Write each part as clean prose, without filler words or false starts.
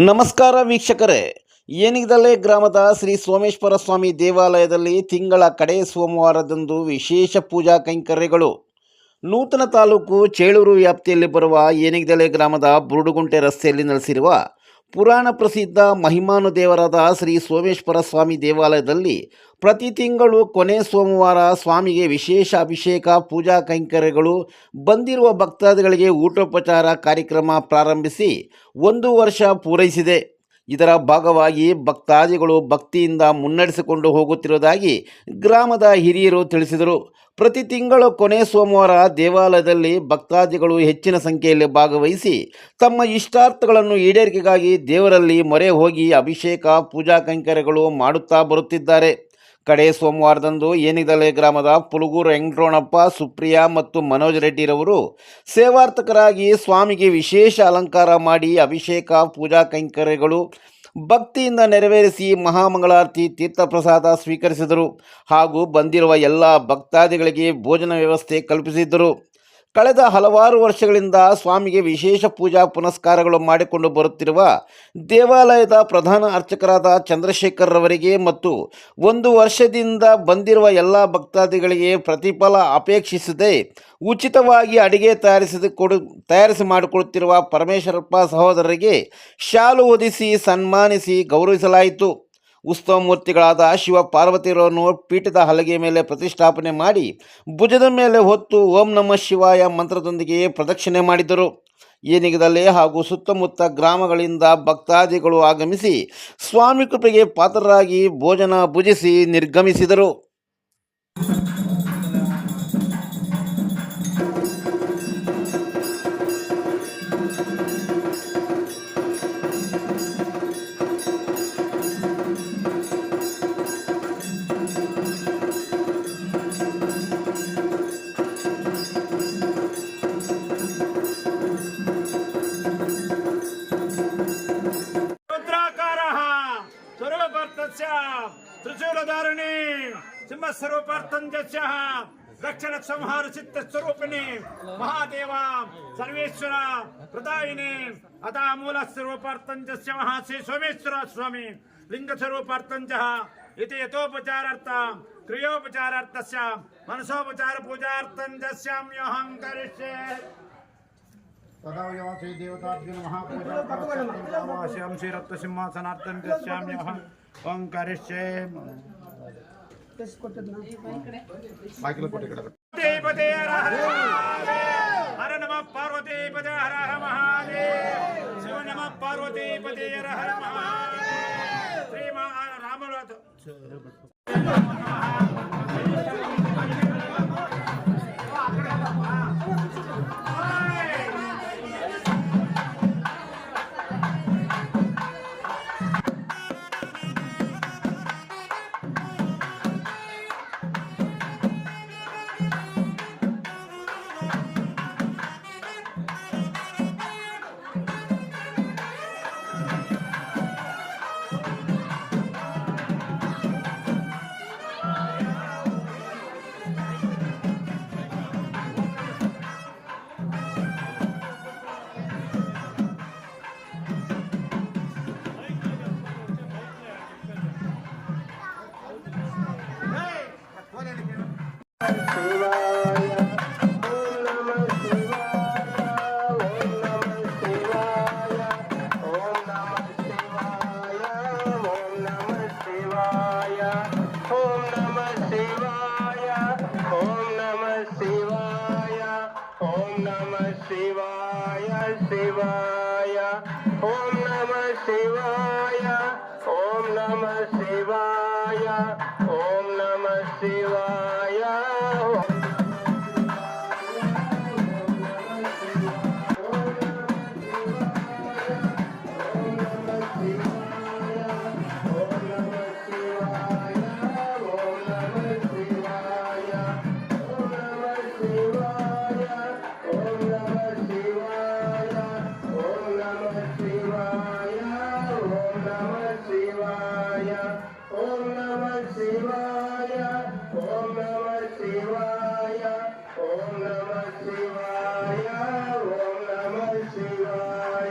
ನಮಸ್ಕಾರ ವೀಕ್ಷಕರೇ. ಏನಿಗದಲೆ ಗ್ರಾಮದ ಶ್ರೀ ಸೋಮೇಶ್ವರ ಸ್ವಾಮಿ ದೇವಾಲಯದಲ್ಲಿ ತಿಂಗಳ ಕಡೆ ಸೋಮವಾರದಂದು ವಿಶೇಷ ಪೂಜಾ ಕೈಂಕರ್ಯಗಳು. ನೂತನ ತಾಲೂಕು ಚೇಳೂರು ವ್ಯಾಪ್ತಿಯಲ್ಲಿ ಬರುವ ಏನಿಗದಲೆ ಗ್ರಾಮದ ಬುರುಡುಗುಂಟೆ ರಸ್ತೆಯಲ್ಲಿ ನೆಲೆಸಿರುವ ಪುರಾಣ ಪ್ರಸಿದ್ಧ ಮಹಿಮಾನುದೇವರಾದ ಶ್ರೀ ಸೋಮೇಶ್ವರ ಸ್ವಾಮಿ ದೇವಾಲಯದಲ್ಲಿ ಪ್ರತಿ ತಿಂಗಳು ಕೊನೆ ಸೋಮವಾರ ಸ್ವಾಮಿಗೆ ವಿಶೇಷ ಅಭಿಷೇಕ ಪೂಜಾ ಕೈಂಕರ್ಯಗಳು, ಬಂದಿರುವ ಭಕ್ತಾದಿಗಳಿಗೆ ಊಟೋಪಚಾರ ಕಾರ್ಯಕ್ರಮ ಪ್ರಾರಂಭಿಸಿ 1 ವರ್ಷ ಪೂರೈಸಿದೆ. ಇದರ ಭಾಗವಾಗಿ ಭಕ್ತಾದಿಗಳು ಭಕ್ತಿಯಿಂದ ಮುನ್ನಡೆಸಿಕೊಂಡು ಹೋಗುತ್ತಿರುವುದಾಗಿ ಗ್ರಾಮದ ಹಿರಿಯರು ತಿಳಿಸಿದರು. ಪ್ರತಿ ತಿಂಗಳು ಕೊನೆ ಸೋಮವಾರ ದೇವಾಲಯದಲ್ಲಿ ಭಕ್ತಾದಿಗಳು ಹೆಚ್ಚಿನ ಸಂಖ್ಯೆಯಲ್ಲಿ ಭಾಗವಹಿಸಿ ತಮ್ಮ ಇಷ್ಟಾರ್ಥಗಳನ್ನು ಈಡೇರಿಕೆಗಾಗಿ ದೇವರಲ್ಲಿ ಮೊರೆ ಹೋಗಿ ಅಭಿಷೇಕ ಪೂಜಾ ಕೈಂಕರ್ಯಗಳು ಮಾಡುತ್ತಾ ಬರುತ್ತಿದ್ದಾರೆ. ಕಡೆ ಸೋಮವಾರದಂದು ಏನಿಗದಲೆ ಗ್ರಾಮದ ಪುಲಗೂರು ವೆಂಕಟರಮಣಪ್ಪ, ಸುಪ್ರಿಯಾ ಮತ್ತು ಮನೋಜ್ ರೆಡ್ಡಿರವರು ಸೇವಾರ್ಥಕರಾಗಿ ಸ್ವಾಮಿಗೆ ವಿಶೇಷ ಅಲಂಕಾರ ಮಾಡಿ ಅಭಿಷೇಕ ಪೂಜಾ ಕೈಂಕರ್ಯಗಳು ಭಕ್ತಿಯಿಂದ ನೆರವೇರಿಸಿ ಮಹಾಮಂಗಳಾರತಿ ತೀರ್ಥಪ್ರಸಾದ ಸ್ವೀಕರಿಸಿದರು. ಹಾಗೂ ಬಂದಿರುವ ಎಲ್ಲ ಭಕ್ತಾದಿಗಳಿಗೆ ಭೋಜನ ವ್ಯವಸ್ಥೆ ಕಲ್ಪಿಸಿದ್ದರು. ಕಳೆದ ಹಲವಾರು ವರ್ಷಗಳಿಂದ ಸ್ವಾಮಿಗೆ ವಿಶೇಷ ಪೂಜಾ ಪುನಸ್ಕಾರಗಳು ಮಾಡಿಕೊಂಡು ಬರುತ್ತಿರುವ ದೇವಾಲಯದ ಪ್ರಧಾನ ಅರ್ಚಕರಾದ ಚಂದ್ರಶೇಖರ್ರವರಿಗೆ ಮತ್ತು 1 ವರ್ಷದಿಂದ ಬಂದಿರುವ ಎಲ್ಲ ಭಕ್ತಾದಿಗಳಿಗೆ ಪ್ರತಿಫಲ ಅಪೇಕ್ಷಿಸದೆ ಉಚಿತವಾಗಿ ಅಡಿಗೆ ತಯಾರಿಸಿ ಮಾಡಿಕೊಡುತ್ತಿರುವ ಪರಮೇಶ್ವರಪ್ಪ ಸಹೋದರರಿಗೆ ಶಾಲು ಹೊದಿಸಿ ಸನ್ಮಾನಿಸಿ ಗೌರವಿಸಲಾಯಿತು. ಉತ್ಸವ ಮೂರ್ತಿಗಳಾದ ಶಿವ ಪಾರ್ವತಿಯರನ್ನು ಪೀಠದ ಹಲಗೆ ಮೇಲೆ ಪ್ರತಿಷ್ಠಾಪನೆ ಮಾಡಿ ಭುಜದ ಮೇಲೆ ಹೊತ್ತು ಓಂ ನಮಃ ಶಿವಾಯ ಮಂತ್ರದೊಂದಿಗೆ ಪ್ರದಕ್ಷಿಣೆ ಮಾಡಿದರು. ಏನಿಗದಲೆ ಹಾಗೂ ಸುತ್ತಮುತ್ತ ಗ್ರಾಮಗಳಿಂದ ಭಕ್ತಾದಿಗಳು ಆಗಮಿಸಿ ಸ್ವಾಮಿ ಕೃಪೆಗೆ ಪಾತ್ರರಾಗಿ ಭೋಜನ ಭುಜಿಸಿ ನಿರ್ಗಮಿಸಿದರು. त्रिशूलधारिणी सिंहस्वरूपार्थंजस्यः दक्षिण संहार चित्त स्वरूपिणी महादेवा सर्वेश्वर प्रदायिनी अतः मूल स्वरूपार्थंजस्य महाश्री सोमेश्वर स्वामी लिंग स्वरूपार्थंजः इति यतोपचारार्थ क्रियोपचारार्थस्य मनसोपचार पूजार्थंजस्याम्यहं करिष्ये. तदा श्री देवताभ्यो नमः पूजार्थं श्री रत्न सिंहासनार्थं गच्छाम्यहं ओंकारेश्वे हर नमः पार्वती पते हर हर महादेव शिव नमः पार्वती पते हर हर महादेव श्री रामनाथ शिवाय ओम नमः शिवाय ओम नमः शिवाय ओम नमः शिवाय.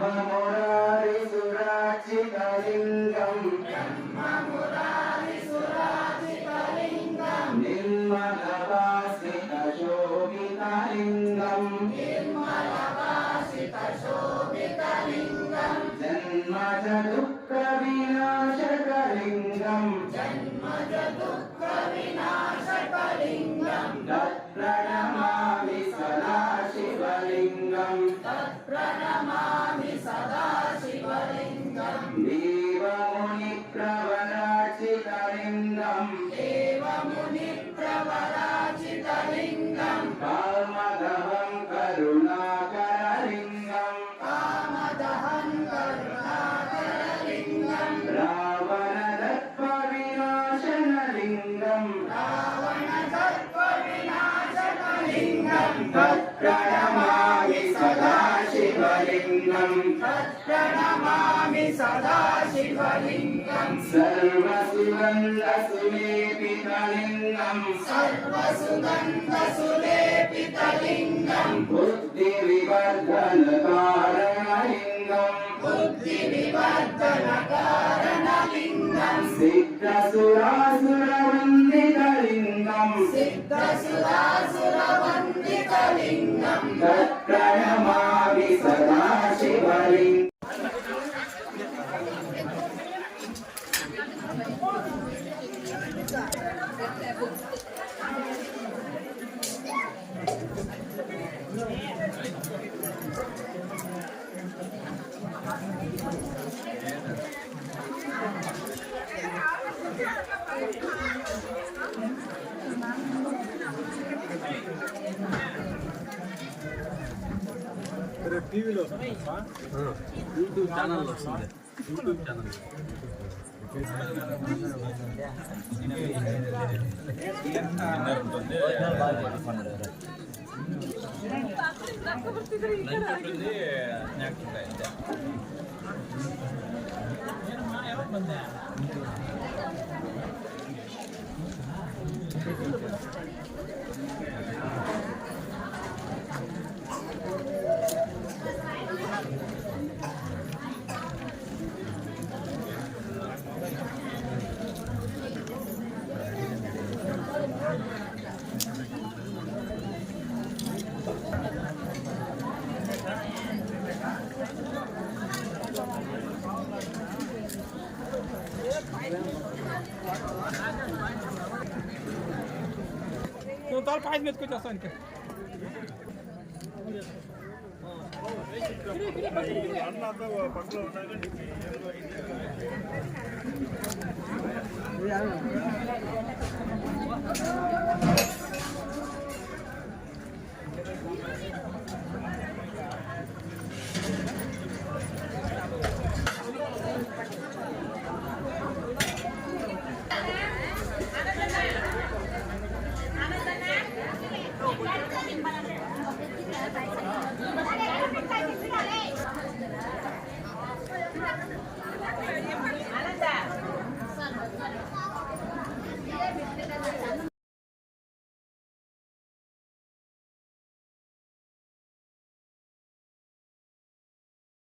ब्रह्ममुरारिसुरार्चितलिङ्गम् निर्मलवासितशोभितलिङ्गम् जन्मज दुःखविनाशकलिङ्गम् तत्प्रणमामि सदा शिवलिङ्गम् देवमुनिप्रवराचितलिङ्गम् कामदहं करुणाकरलिङ्गम् रावणदर्पविनाशनलिङ्गम् तत्प्रणमामि सदा शिवलिङ्गम् सर्वसुगन्धसुलेपितलिङ्गम् बुद्धिविवर्धनकारणलिङ्गम् सिद्धसुरासुरवन्दितलिङ्गम् तत्प्रणमामि सदा शिवलिङ्गम् టీవీలో యూట్యూబ్ ఛానల్ వస్తుంది. యూట్యూబ్ ఛానల్ तो ताल 5 मिनट को जाता इनके అన్న తో పక్కలో ఉన్నాగా